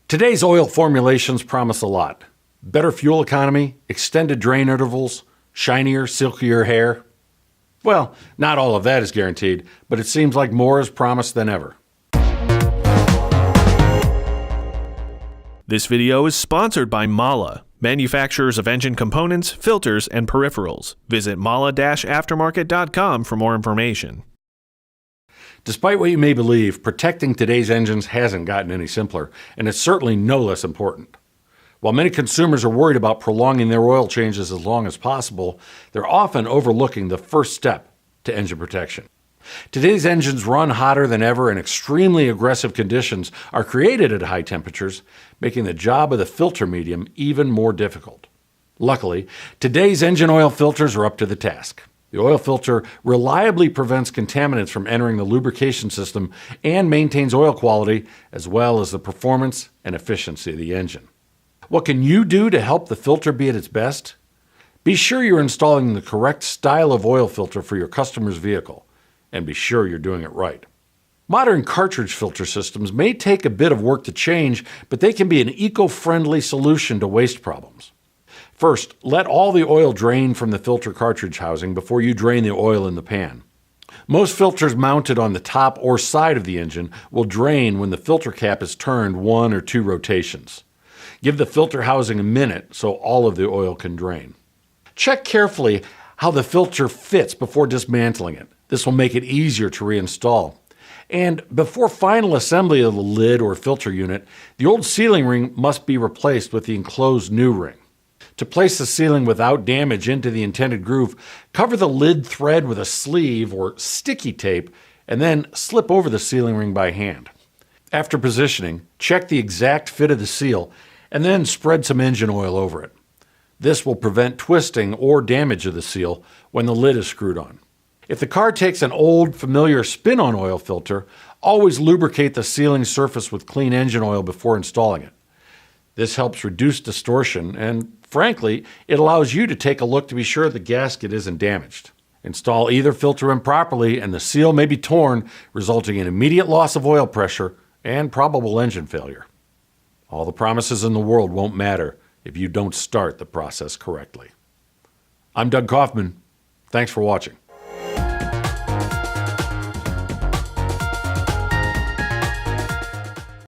Today's oil formulations promise a lot. Better fuel economy, extended drain intervals, shinier, silkier hair. Well, not all of that is guaranteed, but it seems like more is promised than ever. This video is sponsored by Mala, manufacturers of engine components, filters, and peripherals. Visit mala-aftermarket.com for more information. Despite what you may believe, protecting today's engines hasn't gotten any simpler, and it's certainly no less important. While many consumers are worried about prolonging their oil changes as long as possible, they're often overlooking the first step to engine protection. Today's engines run hotter than ever, and extremely aggressive conditions are created at high temperatures, making the job of the filter medium even more difficult. Luckily, today's engine oil filters are up to the task. The oil filter reliably prevents contaminants from entering the lubrication system and maintains oil quality as well as the performance and efficiency of the engine. What can you do to help the filter be at its best? Be sure you're installing the correct style of oil filter for your customer's vehicle, and be sure you're doing it right. Modern cartridge filter systems may take a bit of work to change, but they can be an eco-friendly solution to waste problems. First, let all the oil drain from the filter cartridge housing before you drain the oil in the pan. Most filters mounted on the top or side of the engine will drain when the filter cap is turned 1 or 2 rotations. Give the filter housing a minute so all of the oil can drain. Check carefully how the filter fits before dismantling it. This will make it easier to reinstall. And before final assembly of the lid or filter unit, the old sealing ring must be replaced with the enclosed new ring. To place the sealing without damage into the intended groove, cover the lid thread with a sleeve or sticky tape and then slip over the sealing ring by hand. After positioning, check the exact fit of the seal and then spread some engine oil over it. This will prevent twisting or damage of the seal when the lid is screwed on. If the car takes an old, familiar spin-on oil filter, always lubricate the sealing surface with clean engine oil before installing it. This helps reduce distortion and, frankly, it allows you to take a look to be sure the gasket isn't damaged. Install either filter improperly and the seal may be torn, resulting in immediate loss of oil pressure and probable engine failure. All the promises in the world won't matter if you don't start the process correctly. I'm Doug Kaufman. Thanks for watching.